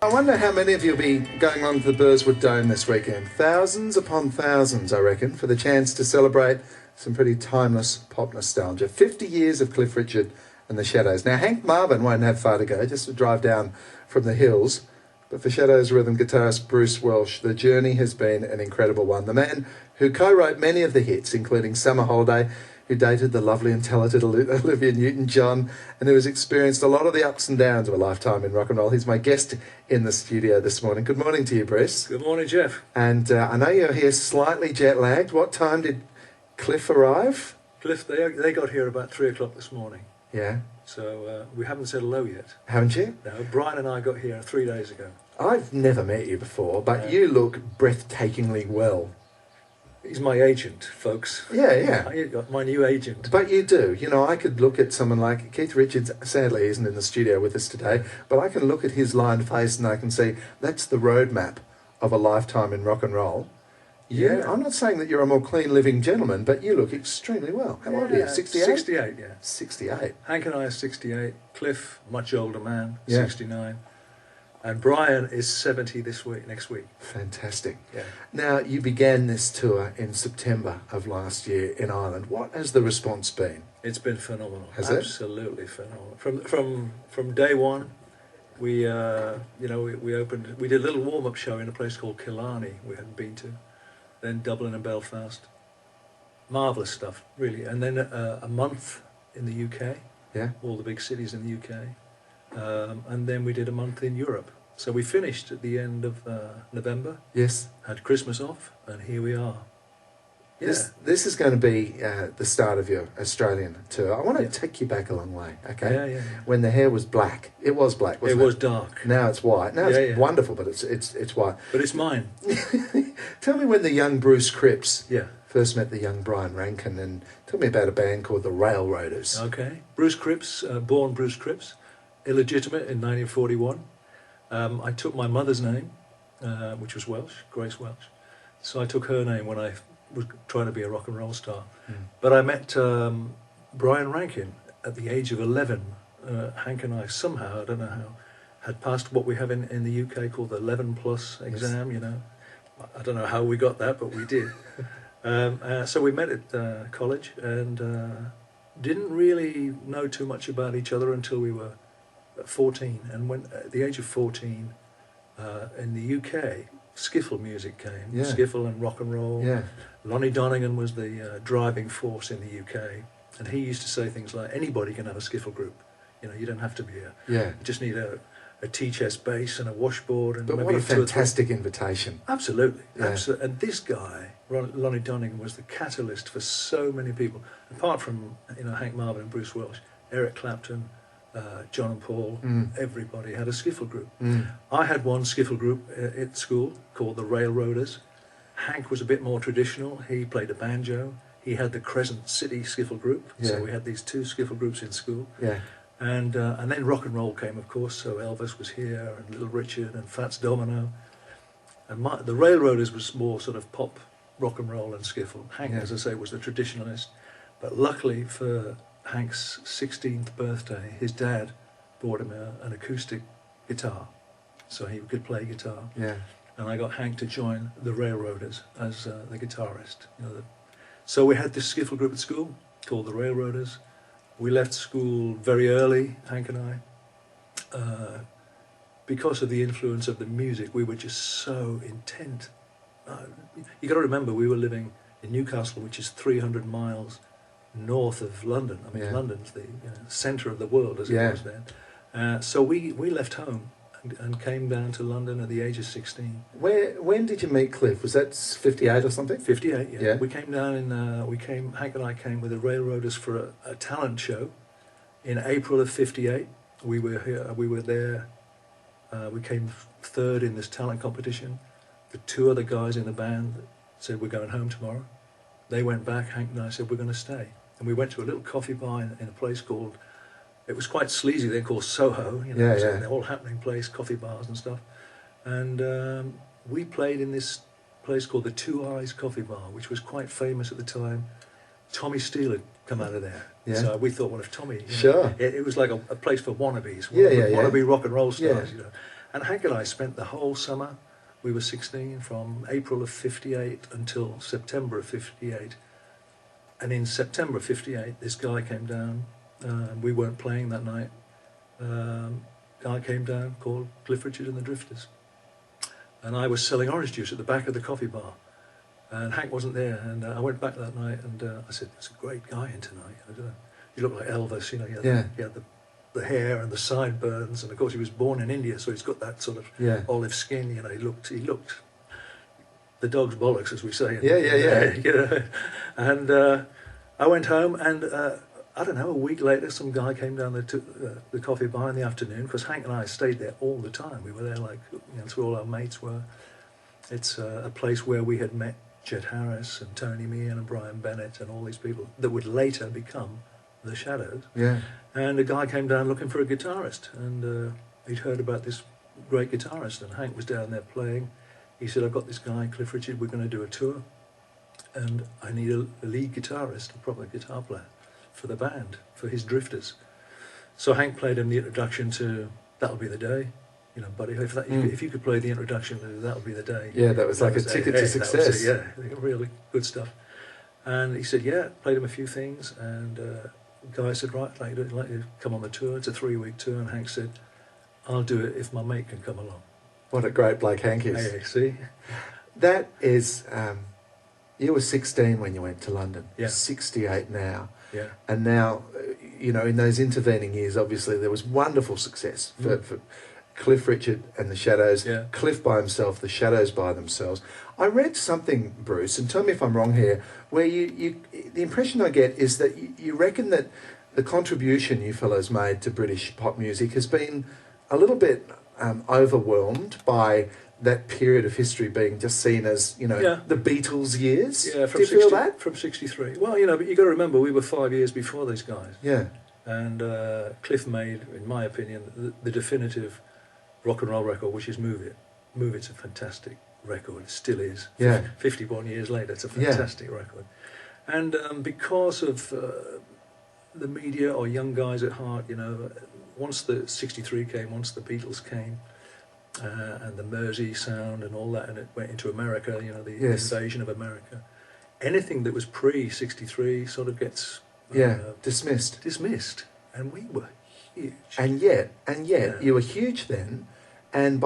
I wonder how many of you will be going along to the Burswood Dome this weekend. Thousands upon thousands, I reckon, for the chance to celebrate some pretty timeless pop nostalgia. 50 years of Cliff Richard and the Shadows. Now, Hank Marvin won't have far to go, just to drive down from the hills. But for Shadows rhythm guitarist Bruce Welch, the journey has been an incredible one. The man who co-wrote many of the hits, including Summer Holiday, who dated the lovely and talented Olivia Newton-John, and who has experienced a lot of the ups and downs of a lifetime in rock and roll. He's my guest in the studio this morning. Good morning to you, Bruce. Good morning, Jeff. And I know you're here slightly jet-lagged. What time did Cliff arrive? Cliff, they got here about 3 o'clock this morning. Yeah. So we haven't said hello yet. Haven't you? No, Brian and I got here 3 days ago. I've never met you before, but you look breathtakingly well. He's my agent, folks. Yeah, yeah. I got my new agent. But you do. You know, I could look at someone like Keith Richards, sadly isn't in the studio with us today, but I can look at his lined face and I can see that's the roadmap of a lifetime in rock and roll. Yeah. I'm not saying that you're a more clean living gentleman, but you look extremely well. How old are you? 68? 68, yeah. 68. Hank and I are 68. Cliff, much older man, Yeah. 69. And Brian is 70 next week. Fantastic. Yeah. Now, you began this tour in September of last year in Ireland. What has the response been? It's been phenomenal. Has it? Absolutely phenomenal. From day one, we did a little warm-up show in a place called Killarney we hadn't been to, then Dublin and Belfast. Marvellous stuff, really. And then a month in the UK, Yeah. all the big cities in the UK. And then we did a month in Europe. So we finished at the end of November, Yes. had Christmas off, and here we are. Yeah. This is going to be the start of your Australian tour. I want to Yeah. take you back a long way, okay? Yeah. When the hair was black. It was black, wasn't It it? was dark, Now it's white. Now Yeah, it's yeah. wonderful, but it's white. but it's mine. Tell me when the young Bruce Cripps Yeah. first met the young Brian Rankin, and tell me about a band called the Railroaders. Okay. Bruce Cripps, born Bruce Cripps, illegitimate in 1941. I took my mother's name, which was Welsh, Grace Welch. So I took her name when I was trying to be a rock and roll star. But I met Brian Rankin at the age of 11. Hank and I somehow, I don't know how, had passed what we have in the UK called the 11 plus exam, you know. I don't know how we got that, but we did. So we met at college and didn't really know too much about each other until we were 14. And when at the age of 14, in the UK, skiffle music came. Yeah. Skiffle and rock and roll. Yeah. Lonnie Donegan was the driving force in the UK, and he used to say things like, anybody can have a skiffle group. You know, you don't have to be Yeah. you just need a T-chest bass and a washboard and But maybe what a two or three. fantastic invitation. Absolutely, Yeah. absolutely. And this guy, Lonnie Donegan, was the catalyst for so many people. Apart from Hank Marvin and Bruce Welch, Eric Clapton, John and Paul, everybody had a skiffle group. I had one skiffle group at school called the Railroaders. Hank was a bit more traditional. He played a banjo. He had the Crescent City skiffle group. Yeah. So we had these two skiffle groups in school. Yeah. And then rock and roll came, of course. So Elvis was here, and Little Richard, and Fats Domino. And the Railroaders was more sort of pop, rock and roll, and skiffle. Hank, Yeah. as I say, was the traditionalist. But luckily for Hank's 16th birthday, his dad bought him an acoustic guitar, so he could play guitar. Yeah. And I got Hank to join the Railroaders as the guitarist. So we had this skiffle group at school called the Railroaders. We left school very early, Hank and I. Because of the influence of the music, we were just so intent. You got to remember, we were living in Newcastle, which is 300 miles north of London. I mean, Yeah. London's the centre of the world, as Yeah. it was then. So we left home and came down to London at the age of 16. When did you meet Cliff? Was that 58 or something? 58, yeah. Yeah. We came down Hank and I came with the Railroaders for a talent show in April of 58. We were here, we were there, we came third in this talent competition. The two other guys in the band said, we're going home tomorrow. They went back, Hank and I said, we're going to stay. And we went to a little coffee bar in a place called, it was quite sleazy then, called Soho. Yeah, it was yeah. an all-happening place, coffee bars and stuff. And we played in this place called the Two Eyes Coffee Bar, which was quite famous at the time. Tommy Steele had come out of there. Yeah. So we thought, well, if Tommy... Sure. It was like a place for wannabes. Yeah, yeah, yeah. Wannabe rock and roll stars, Yeah. you know. And Hank and I spent the whole summer. We were 16 from April of 58 until September of 58. And in September of 58, this guy came down. We weren't playing that night. Guy came down called Cliff Richard and the Drifters. And I was selling orange juice at the back of the coffee bar. And Hank wasn't there. And I went back that night and I said, "There's a great guy in tonight. I don't know. You look like Elvis, you know. He had the hair and the sideburns. And of course he was born in India, so he's got that sort of olive skin. You know, he looked the dog's bollocks, as we say. You know? And I went home and I don't know, a week later some guy came down to the coffee bar in the afternoon, because Hank and I stayed there all the time. We were there like, you know, that's where all our mates were. It's a place where we had met Chet Harris and Tony Meehan and Brian Bennett and all these people that would later become the Shadows. Yeah. And a guy came down looking for a guitarist, and he'd heard about this great guitarist, and Hank was down there playing. He said, "I've got this guy, Cliff Richard, we're going to do a tour, and I need a lead guitarist, a proper guitar player, for the band, for his Drifters." So Hank played him the introduction to That'll Be the Day. You know, buddy, if you could play the introduction to That'll Be the Day. Yeah, that was like a ticket to success. Yeah, really good stuff. And he said, yeah, played him a few things, and the guy said, right, I'd like you to come on the tour. It's a 3-week tour, and Hank said, "I'll do it if my mate can come along." What a great bloke Hank is. Hey, see? That is, you were 16 when you went to London. Yeah. 68 now. Yeah. And now, you know, in those intervening years, obviously there was wonderful success for Cliff Richard and the Shadows. Yeah. Cliff by himself, the Shadows by themselves. I read something, Bruce, and tell me if I'm wrong here, where you the impression I get is that you reckon that the contribution you fellows made to British pop music has been a little bit overwhelmed by that period of history being just seen as, you know, the Beatles years. Yeah, do you feel that? From 63. Well, you know, but you got to remember, we were 5 years before these guys. Yeah. And Cliff made, in my opinion, the definitive rock and roll record, which is Move It. Move It's a fantastic record. It still is. Yeah. 51 years later, it's a fantastic record. And because of the media or young guys at heart, you know, once the 63 came, once the Beatles came, and the Mersey sound and all that, and it went into America, you know, the invasion of America, anything that was pre-63 sort of gets... dismissed. Dismissed. And we were huge. And yet, you were huge then, and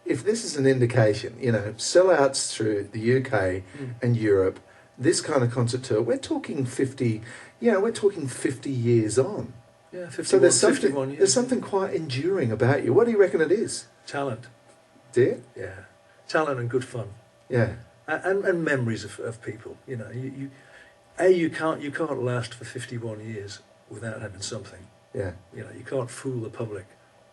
if this is an indication, you know, sellouts through the UK and Europe, this kind of concert tour, we're talking 50 years on. Yeah, 51, so there's something, 51 years. There's something quite enduring about you. What do you reckon it is? Talent. Do you? Yeah. Talent and good fun. Yeah. And memories of people. You know, you can't last for 51 years without having something. Yeah. You know, you can't fool the public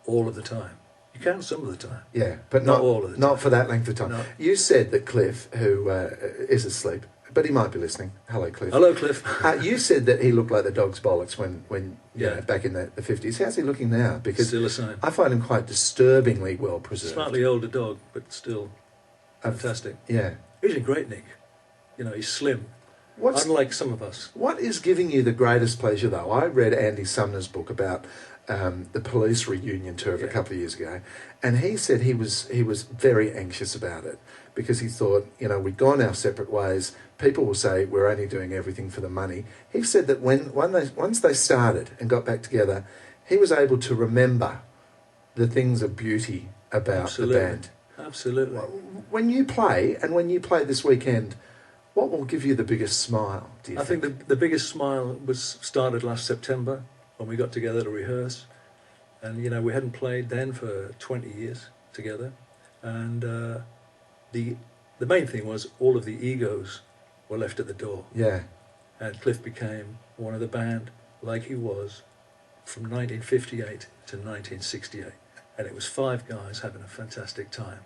all of the time. You can some of the time. Yeah, but not all of the time. Not for that length of time. No. You said that Cliff, who is asleep, but he might be listening. Hello, Cliff. Hello, Cliff. You said that he looked like the dog's bollocks when you know, back in the 50s. How's he looking now? Because still the same. I find him quite disturbingly well preserved. Slightly older dog, but still fantastic. Yeah. He's in great nick. You know, he's slim. Unlike some of us. What is giving you the greatest pleasure, though? I read Andy Sumner's book about the Police reunion tour of a couple of years ago, and he said he was very anxious about it because he thought, you know, we'd gone our separate ways. People will say we're only doing everything for the money. He said that once they started and got back together, he was able to remember the things of beauty about the band. Absolutely. When you play, and when you play this weekend, what will give you the biggest smile, do you think? I think the biggest smile started last September when we got together to rehearse. And, you know, we hadn't played then for 20 years together. And the main thing was all of the egos were left at the door. Yeah. And Cliff became one of the band like he was from 1958 to 1968. And it was 5 guys having a fantastic time.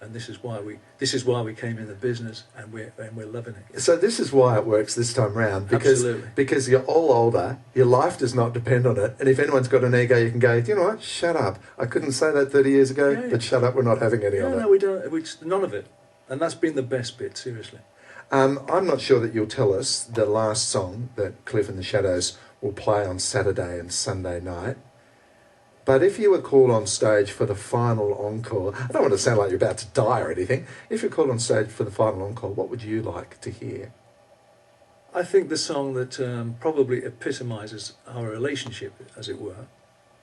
And this is why we came in the business, and we're loving it. So this is why it works this time round, because you're all older, your life does not depend on it, and if anyone's got an ego, you can go, you know what, shut up. I couldn't say that 30 years ago, but shut up, we're not having any of it. No, we don't. None of it. And that's been the best bit, seriously. I'm not sure that you'll tell us the last song that Cliff and the Shadows will play on Saturday and Sunday night. But if you were called on stage for the final encore, I don't want to sound like you're about to die or anything. If you're called on stage for the final encore, what would you like to hear? I think the song that probably epitomises our relationship, as it were,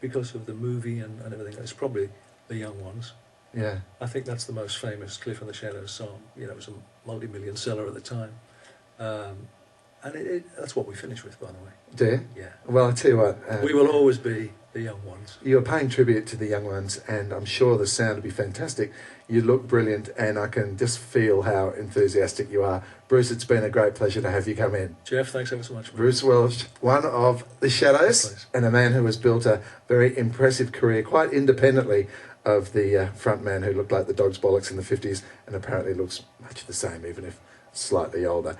because of the movie and everything, is probably The Young Ones. Yeah. I think that's the most famous Cliff and the Shadows song. You know, it was a multi-million seller at the time. And that's what we finish with, by the way. Do you? Yeah. Well, I tell you what. We will always be the young ones. You're paying tribute to the young ones, and I'm sure the sound will be fantastic. You look brilliant, and I can just feel how enthusiastic you are. Bruce, it's been a great pleasure to have you come in. Jeff, thanks ever so much. Bruce Welch, one of the Shadows, and a man who has built a very impressive career quite independently of the front man who looked like the dog's bollocks in the 50s and apparently looks much the same, even if slightly older.